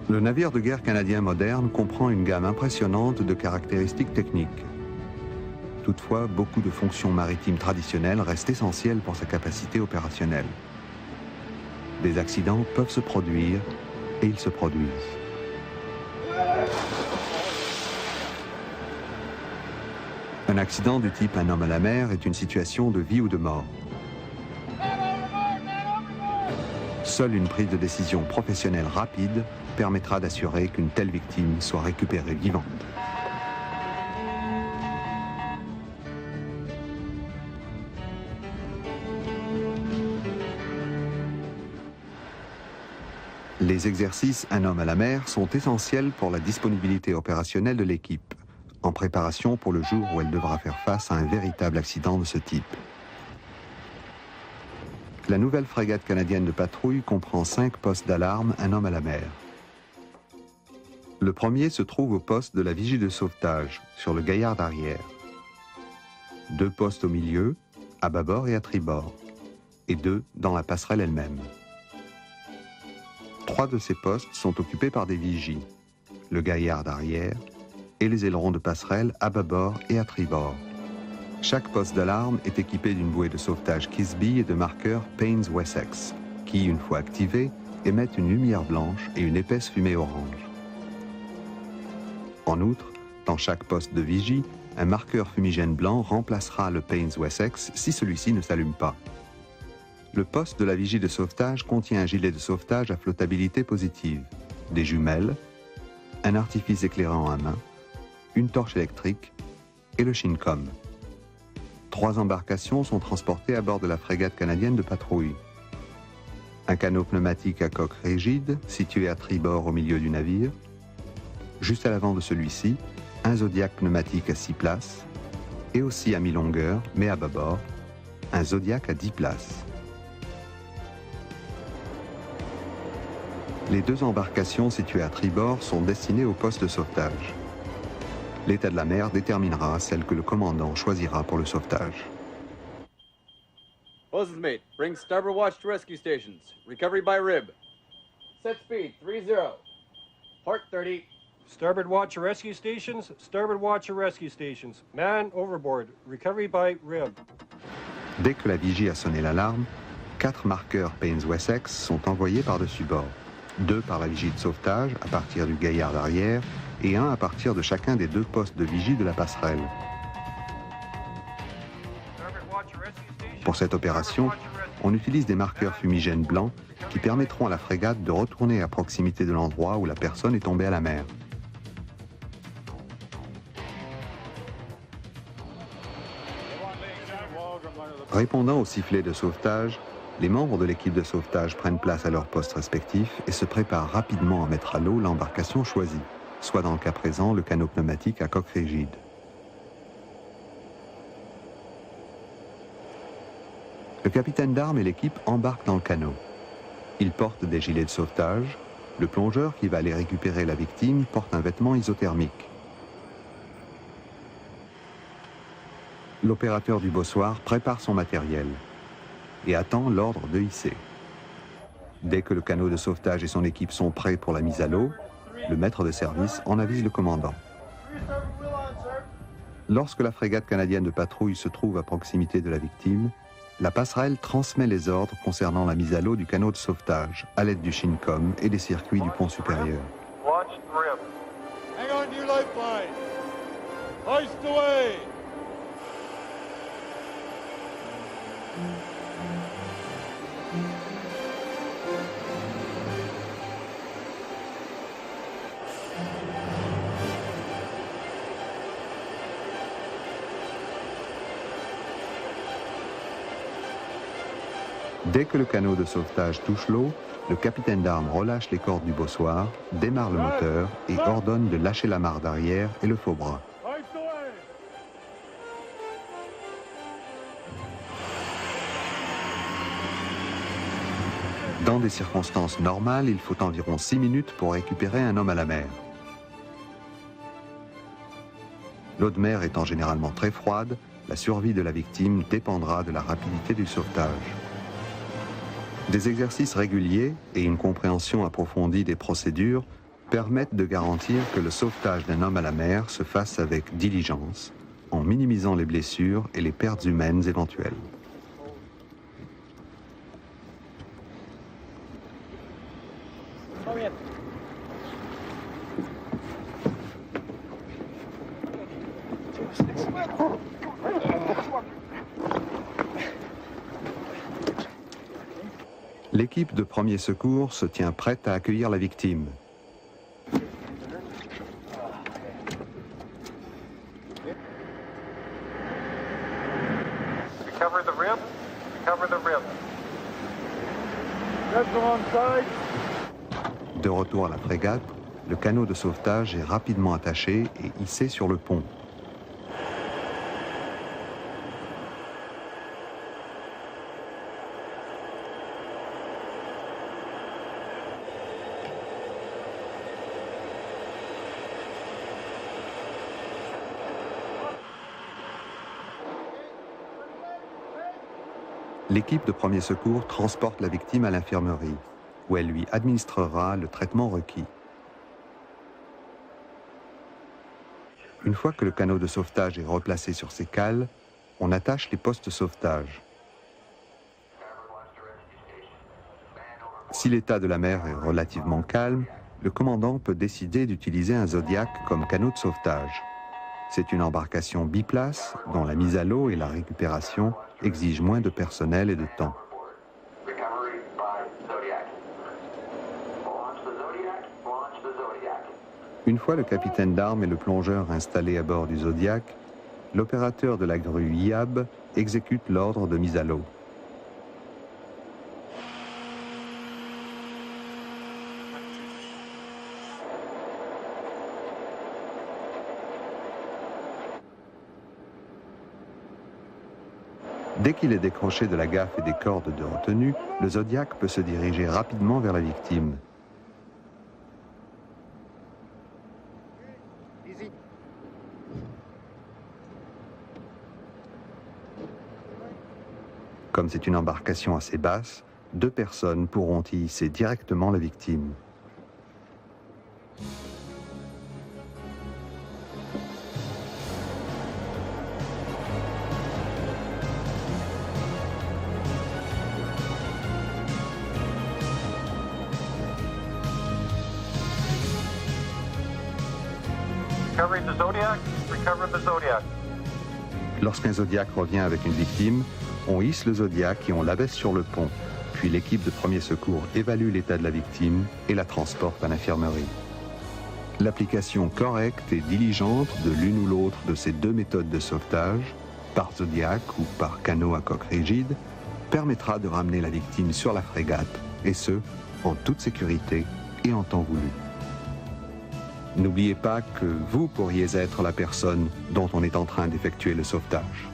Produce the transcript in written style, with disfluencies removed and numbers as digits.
Le navire de guerre canadien moderne comprend une gamme impressionnante de caractéristiques techniques. Toutefois, beaucoup de fonctions maritimes traditionnelles restent essentielles pour sa capacité opérationnelle. Des accidents peuvent se produire et ils se produisent. Un accident du type un homme à la mer est une situation de vie ou de mort. Seule une prise de décision professionnelle rapide permettra d'assurer qu'une telle victime soit récupérée vivante. Les exercices Un homme à la mer sont essentiels pour la disponibilité opérationnelle de l'équipe, en préparation pour le jour où elle devra faire face à un véritable accident de ce type. La nouvelle frégate canadienne de patrouille comprend 5 postes d'alarme Un homme à la mer. Le premier se trouve au poste de la vigie de sauvetage, sur le gaillard arrière. 2 postes au milieu, à bâbord et à tribord, et 2 dans la passerelle elle-même. 3 de ces postes sont occupés par des vigies, le gaillard arrière et les ailerons de passerelle à bâbord et à tribord. Chaque poste d'alarme est équipé d'une bouée de sauvetage Kisby et de marqueurs Paynes-Wessex, qui, une fois activés, émettent une lumière blanche et une épaisse fumée orange. En outre, dans chaque poste de vigie, un marqueur fumigène blanc remplacera le Paynes-Wessex si celui-ci ne s'allume pas. Le poste de la vigie de sauvetage contient un gilet de sauvetage à flottabilité positive, des jumelles, un artifice éclairant à main, une torche électrique et le Shincom. 3 embarcations sont transportées à bord de la frégate canadienne de patrouille. Un canot pneumatique à coque rigide, situé à tribord au milieu du navire. Juste à l'avant de celui-ci, un Zodiac pneumatique à 6 places, et aussi à mi-longueur, mais à bâbord, un Zodiac à 10 places. Les 2 embarcations situées à tribord sont destinées au poste de sauvetage. L'état de la mer déterminera celle que le commandant choisira pour le sauvetage. Bosun's mate, bring starboard watch to rescue stations. Recovery by rib. Set speed, 30. Port 30. Starboard watch to rescue stations. Starboard watch to rescue stations. Man overboard. Recovery by rib. Dès que la vigie a sonné l'alarme, 4 marqueurs Paynes-Wessex sont envoyés par-dessus bord. 2 par la vigie de sauvetage à partir du gaillard arrière et 1 à partir de chacun des 2 postes de vigie de la passerelle. Pour cette opération, on utilise des marqueurs fumigènes blancs qui permettront à la frégate de retourner à proximité de l'endroit où la personne est tombée à la mer. Répondant au sifflet de sauvetage, les membres de l'équipe de sauvetage prennent place à leur poste respectif et se préparent rapidement à mettre à l'eau l'embarcation choisie, soit dans le cas présent le canot pneumatique à coque rigide. Le capitaine d'armes et l'équipe embarquent dans le canot. Ils portent des gilets de sauvetage. Le plongeur qui va aller récupérer la victime porte un vêtement isothermique. L'opérateur du bossoir prépare son matériel et attend l'ordre de hisser. Dès que le canot de sauvetage et son équipe sont prêts pour la mise à l'eau, le maître de service en avise le commandant. Lorsque la frégate canadienne de patrouille se trouve à proximité de la victime, la passerelle transmet les ordres concernant la mise à l'eau du canot de sauvetage à l'aide du Shincom et des circuits du pont supérieur. Hang on to your lifeline. Hoist away. Dès que le canot de sauvetage touche l'eau, le capitaine d'armes relâche les cordes du bossoir, démarre le moteur et ordonne de lâcher la marre d'arrière et le faux bras. Dans des circonstances normales, il faut environ 6 minutes pour récupérer un homme à la mer. L'eau de mer étant généralement très froide, la survie de la victime dépendra de la rapidité du sauvetage. Des exercices réguliers et une compréhension approfondie des procédures permettent de garantir que le sauvetage d'un homme à la mer se fasse avec diligence, en minimisant les blessures et les pertes humaines éventuelles. L'équipe de premiers secours se tient prête à accueillir la victime. Recover the rib. Recover the rib. De retour à la frégate, le canot de sauvetage est rapidement attaché et hissé sur le pont. L'équipe de premiers secours transporte la victime à l'infirmerie, où elle lui administrera le traitement requis. Une fois que le canot de sauvetage est replacé sur ses cales, on attache les postes de sauvetage. Si l'état de la mer est relativement calme, le commandant peut décider d'utiliser un Zodiac comme canot de sauvetage. C'est une embarcation biplace dont la mise à l'eau et la récupération exigent moins de personnel et de temps. Une fois le capitaine d'armes et le plongeur installés à bord du Zodiac, l'opérateur de la grue IAB exécute l'ordre de mise à l'eau. Dès qu'il est décroché de la gaffe et des cordes de retenue, le Zodiac peut se diriger rapidement vers la victime. Comme c'est une embarcation assez basse, 2 personnes pourront y hisser directement la victime. Recover the Zodiac. Recover the Zodiac. Lorsqu'un Zodiac revient avec une victime, on hisse le Zodiac et on l'abaisse sur le pont. Puis l'équipe de premiers secours évalue l'état de la victime et la transporte à l'infirmerie. L'application correcte et diligente de l'une ou l'autre de ces 2 méthodes de sauvetage, par Zodiac ou par canot à coque rigide, permettra de ramener la victime sur la frégate, et ce, en toute sécurité et en temps voulu. N'oubliez pas que vous pourriez être la personne dont on est en train d'effectuer le sauvetage.